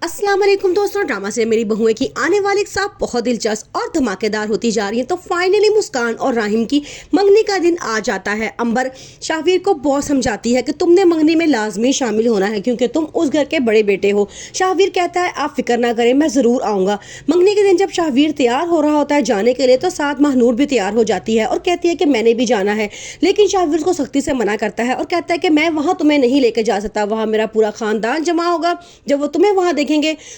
अस्सलाम वालेकुम दोस्तों, ड्रामा से मेरी बहुएं की आने वाली साहब बहुत दिलचस्प और धमाकेदार होती जा रही है। तो फाइनली मुस्कान और राहिम की मंगनी का दिन आ जाता है। अंबर शाहवीर को बहुत समझाती है कि तुमने मंगनी में लाजमी शामिल होना है क्योंकि तुम उस घर के बड़े बेटे हो। शाहवीर कहता है आप फिक्र ना करें, मैं ज़रूर आऊँगा। मंगनी के दिन जब शाहवीर तैयार हो रहा होता है जाने के लिए तो साथ महनूर भी तैयार हो जाती है और कहती है कि मैंने भी जाना है, लेकिन शाहवीर को सख्ती से मना करता है और कहता है कि मैं वहाँ तुम्हें नहीं लेकर जा सकता, वहाँ मेरा पूरा खानदान जमा होगा, जब वो तुम्हें वहाँ देखेंगे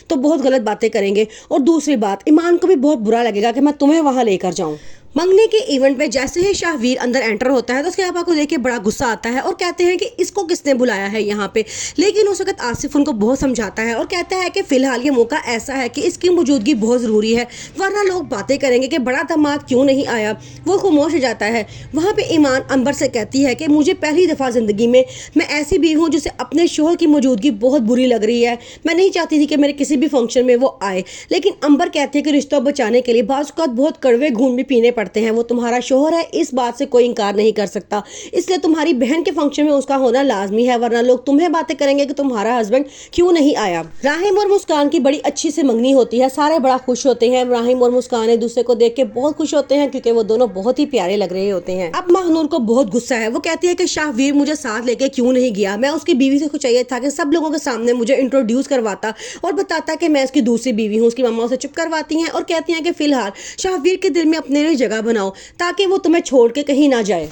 तो बहुत गलत बातें करेंगे। और दूसरी बात, ईमान को भी बहुत बुरा लगेगा कि मैं तुम्हें वहां लेकर जाऊं। मंगनी के इवेंट पे जैसे ही शाहवीर अंदर एंटर होता है तो उसके पापा को देख के बड़ा गुस्सा आता है और कहते हैं कि इसको किसने बुलाया है यहाँ पे। लेकिन उस वक्त आसिफ उनको बहुत समझाता है और कहता है कि फिलहाल ये मौका ऐसा है कि इसकी मौजूदगी बहुत ज़रूरी है, वरना लोग बातें करेंगे कि बड़ा दामाद क्यों नहीं आया। वो खामोश हो जाता है। वहाँ पे ईमान अंबर से कहती है कि मुझे पहली दफ़ा ज़िंदगी में मैं ऐसी भी हूँ जिसे अपने शोहर की मौजूदगी बहुत बुरी लग रही है। मैं नहीं चाहती थी कि मेरे किसी भी फंक्शन में वो आए, लेकिन अंबर कहती है कि रिश्ता बचाने के लिए बाज़ औक़ात बहुत कड़वे घून भी पीने पड़ते हैं। वो तुम्हारा शोहर है, इस बात से कोई इनकार नहीं कर सकता, इसलिए तुम्हारी बहन के फंक्शन में उसका होना लाजमी है, वरना लोग तुम्हें बातें करेंगे कि तुम्हारा हस्बैंड क्यों नहीं आया। राहिम और मुस्कान की बड़ी अच्छी से मंगनी होती है, सारे बड़ा खुश होते हैं। राहिम और मुस्कान एक दूसरे को देख के बहुत खुश होते हैं क्योंकि वो दोनों बहुत ही प्यारे लग रहे होते हैं। अब महनूर को बहुत गुस्सा है। वो कहती है कि शाहवीर मुझे साथ लेके क्यों नहीं गया। मैं उसकी बीवी से कुछ चाहिए था कि सब लोगों के सामने मुझे इंट्रोड्यूस करवाता और बताता कि मैं उसकी दूसरी बीवी हूँ। उसकी मम्मा उसे चुप करवाती हैं और कहती हैं कि फिलहाल शाहवीर के दिल में अपने लिए जगह बनाओ ताकि वो तुम्हें छोड़ के कहीं ना जाए।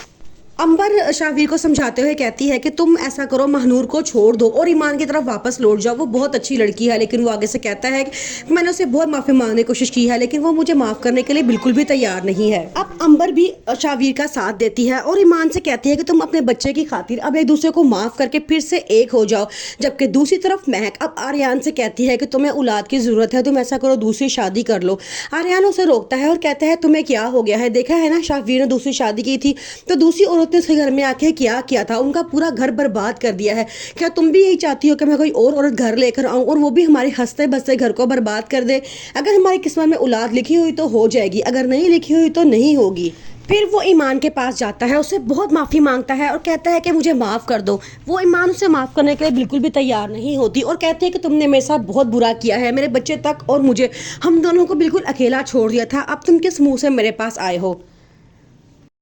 अंबर शाहवीर को समझाते हुए कहती है कि तुम ऐसा करो, महनूर को छोड़ दो और ईमान की तरफ वापस लौट जाओ, वो बहुत अच्छी लड़की है। लेकिन वो आगे से कहता है कि मैंने उसे बहुत माफ़ी मांगने की कोशिश की है लेकिन वो मुझे माफ़ करने के लिए बिल्कुल भी तैयार नहीं है। अब अंबर भी शाहवीर का साथ देती है और ईमान से कहती है कि तुम अपने बच्चे की खातिर अब एक दूसरे को माफ़ करके फिर से एक हो जाओ। जबकि दूसरी तरफ महक अब आर्यान से कहती है कि तुम्हें औलाद की ज़रूरत है, तुम ऐसा करो दूसरी शादी कर लो। आर्यान उसे रोकता है और कहता है तुम्हें क्या हो गया है, देखा है ना शाहवीर ने दूसरी शादी की थी तो दूसरी औरत ने उसके घर में आके क्या किया था, उनका पूरा घर बर्बाद कर दिया है। क्या तुम भी यही चाहती हो कि मैं कोई और औरत घर लेकर आऊं और वो भी हमारे हंसते बसते घर को बर्बाद कर दे। अगर हमारी किस्मत में औलाद लिखी हुई तो हो जाएगी, अगर नहीं लिखी हुई तो नहीं होगी। फिर वो ईमान के पास जाता है, उससे बहुत माफ़ी मांगता है और कहता है कि मुझे माफ़ कर दो। वो ईमान उसे माफ़ करने के लिए बिल्कुल भी तैयार नहीं होती और कहती है कि तुमने मेरे साथ बहुत बुरा किया है, मेरे बच्चे तक और मुझे, हम दोनों को बिल्कुल अकेला छोड़ दिया था, अब तुम किस मुंह से मेरे पास आए हो।